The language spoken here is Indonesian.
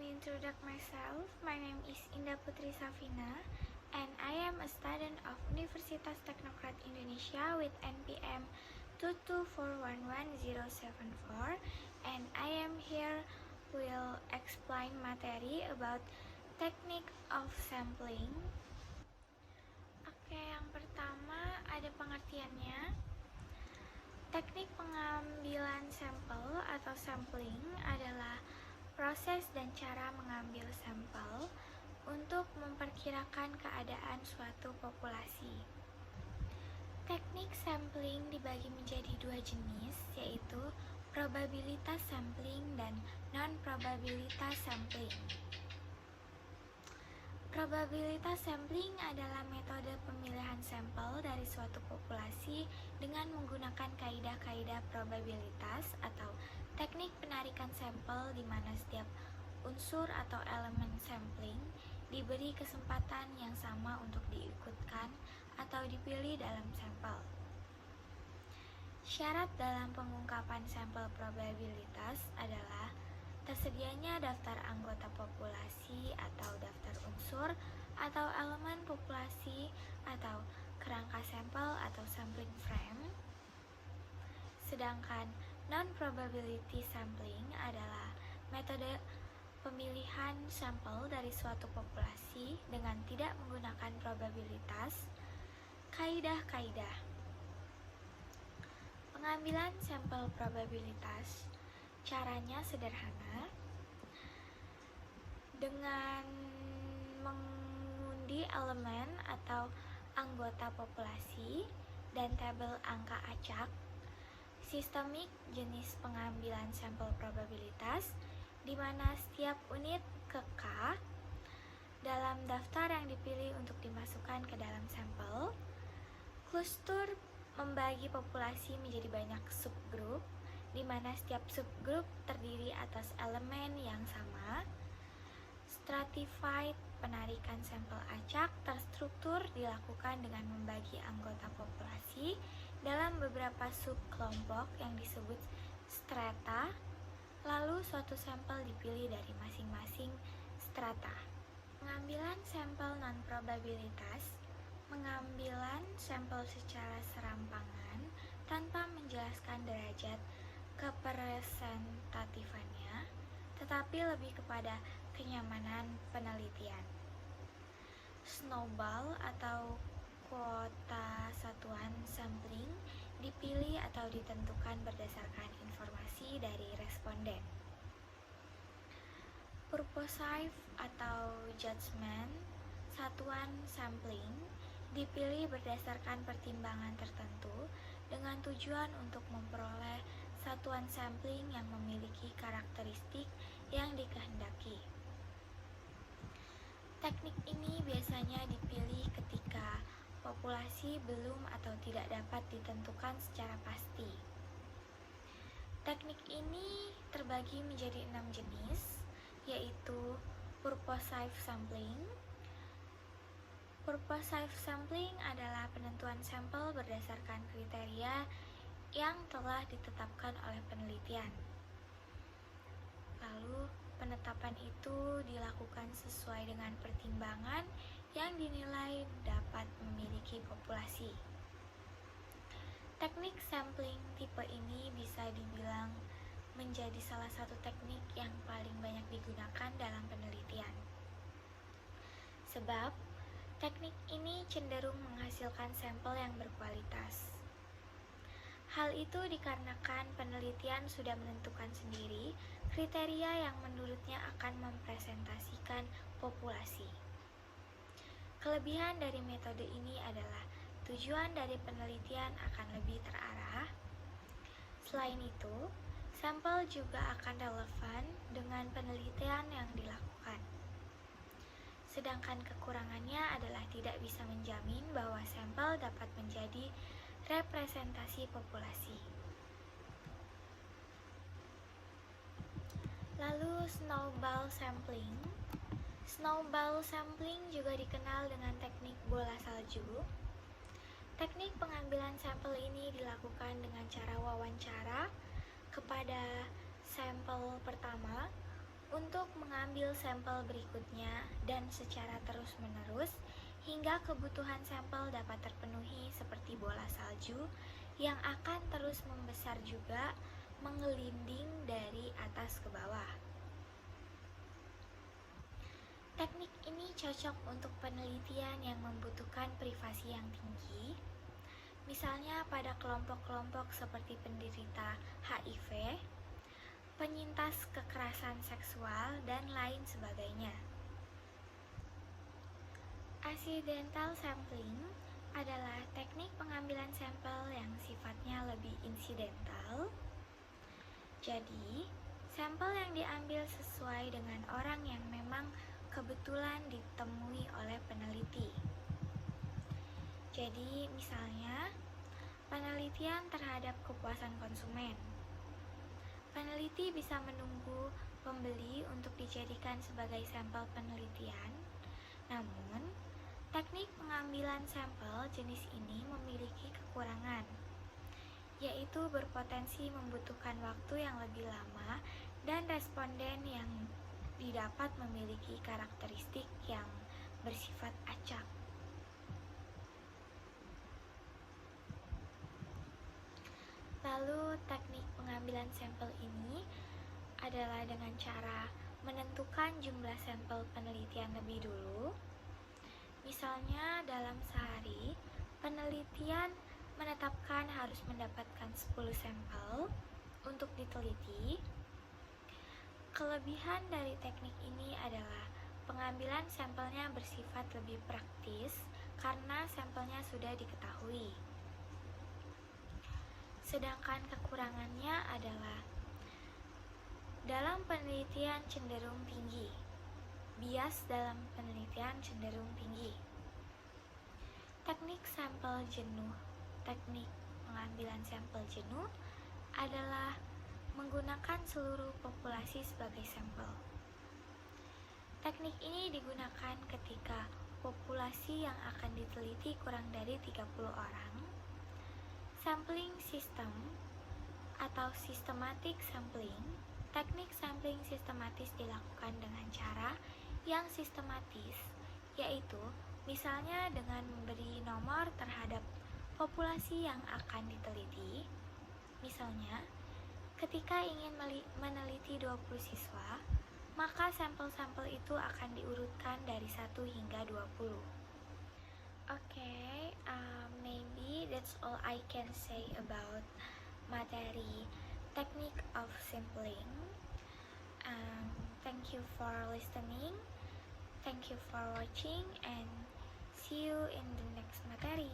me introduce myself. My name is Indah Putri Safina, and I am a student of Universitas Teknokrat Indonesia with NPM 224111074, and I am here will explain materi about technique of sampling. Oke, yang pertama ada pengertiannya. Teknik pengambilan sampel atau sampling adalah proses dan cara mengambil sampel untuk memperkirakan keadaan suatu populasi. Teknik sampling dibagi menjadi dua jenis, yaitu probabilitas sampling dan non-probabilitas sampling. Probabilitas sampling adalah metode pemilihan sampel dari suatu populasi dengan menggunakan kaidah-kaidah probabilitas atau teknik penarikan sampel di mana setiap unsur atau elemen sampling diberi kesempatan yang sama untuk diikutkan atau dipilih dalam sampel. Syarat dalam pengungkapan sampel probabilitas adalah tersedianya daftar anggota populasi atau daftar unsur atau elemen populasi atau kerangka sampel atau sampling frame. Sedangkan non-probability sampling adalah metode pemilihan sampel dari suatu populasi dengan tidak menggunakan probabilitas. Kaidah-kaidah pengambilan sampel probabilitas. Caranya sederhana, dengan mengundi elemen atau anggota populasi dan tabel angka acak. Sistemik jenis pengambilan sampel probabilitas, di mana setiap unit ke K dalam daftar yang dipilih untuk dimasukkan ke dalam sampel. Cluster membagi populasi menjadi banyak subgrup, di mana setiap subgrup terdiri atas elemen yang sama. Stratified penarikan sampel acak terstruktur dilakukan dengan membagi anggota populasi dalam beberapa subkelompok yang disebut strata, lalu suatu sampel dipilih dari masing-masing strata. Pengambilan sampel non-probabilitas, pengambilan sampel secara serampangan tanpa menjelaskan derajat kepresentatifannya, tetapi lebih kepada kenyamanan penelitian. Snowball atau kuota satuan sampling dipilih atau ditentukan berdasarkan informasi dari responden. Purposive atau judgment satuan sampling dipilih berdasarkan pertimbangan tertentu dengan tujuan untuk memperoleh satuan sampling yang memiliki karakteristik yang dikehendaki. Teknik ini biasanya dipilih ketika populasi belum atau tidak dapat ditentukan secara pasti. Teknik ini terbagi menjadi 6 jenis, yaitu purposive sampling. Purposive sampling adalah penentuan sampel berdasarkan kriteria yang telah ditetapkan oleh penelitian. Lalu, penetapan itu dilakukan sesuai dengan pertimbangan yang dinilai dapat memiliki populasi. Teknik sampling tipe ini bisa dibilang menjadi salah satu teknik yang paling banyak digunakan dalam penelitian. Sebab, teknik ini cenderung menghasilkan sampel yang berkualitas. Hal itu dikarenakan penelitian sudah menentukan sendiri kriteria yang menurutnya akan mempresentasikan populasi. Kelebihan dari metode ini adalah tujuan dari penelitian akan lebih terarah. Selain itu, sampel juga akan relevan dengan penelitian yang dilakukan. Sedangkan kekurangannya adalah tidak bisa menjamin bahwa sampel dapat menjadi representasi populasi. Lalu snowball sampling. Snowball sampling juga dikenal dengan teknik bola salju. Teknik pengambilan sampel ini dilakukan dengan cara wawancara kepada sampel pertama untuk mengambil mengambil sampel berikutnya dan secara terus-menerus hingga kebutuhan sampel dapat terpenuhi seperti bola salju yang akan terus membesar juga menggelinding dari atas ke bawah. Teknik ini cocok untuk penelitian yang membutuhkan privasi yang tinggi, misalnya pada kelompok-kelompok seperti penderita HIV, penyintas kekerasan seksual, dan lain sebagainya. Accidental sampling adalah teknik pengambilan sampel yang sifatnya lebih insidental. Jadi, sampel yang diambil sesuai dengan orang yang memang kebetulan ditemui oleh peneliti. Jadi, misalnya, penelitian terhadap kepuasan konsumen. Peneliti bisa menunggu pembeli untuk dijadikan sebagai sampel penelitian. Namun, teknik pengambilan sampel jenis ini memiliki kekurangan, yaitu berpotensi membutuhkan waktu yang lebih lama dan responden yang didapat memiliki karakteristik yang bersifat acak. Lalu, teknik pengambilan sampel ini adalah dengan cara menentukan jumlah sampel penelitian lebih dulu. Misalnya, dalam sehari, penelitian menetapkan harus mendapatkan 10 sampel untuk diteliti. Kelebihan dari teknik ini adalah pengambilan sampelnya bersifat lebih praktis karena sampelnya sudah diketahui. Sedangkan kekurangannya adalah dalam penelitian cenderung tinggi. Bias dalam penelitian cenderung tinggi. Teknik sampel jenuh. Teknik pengambilan sampel jenuh adalah menggunakan seluruh populasi sebagai sampel. Teknik ini digunakan ketika populasi yang akan diteliti kurang dari 30 orang. Sampling system atau systematic sampling. Teknik sampling sistematis dilakukan dengan cara yang sistematis, yaitu misalnya dengan memberi nomor terhadap populasi yang akan diteliti. Misalnya, ketika ingin meneliti 20 siswa, maka sampel-sampel itu akan diurutkan dari 1 hingga 20. Okay, maybe that's all I can say about materi technique of sampling. Thank you for listening, thank you for watching, and see you in the next materi.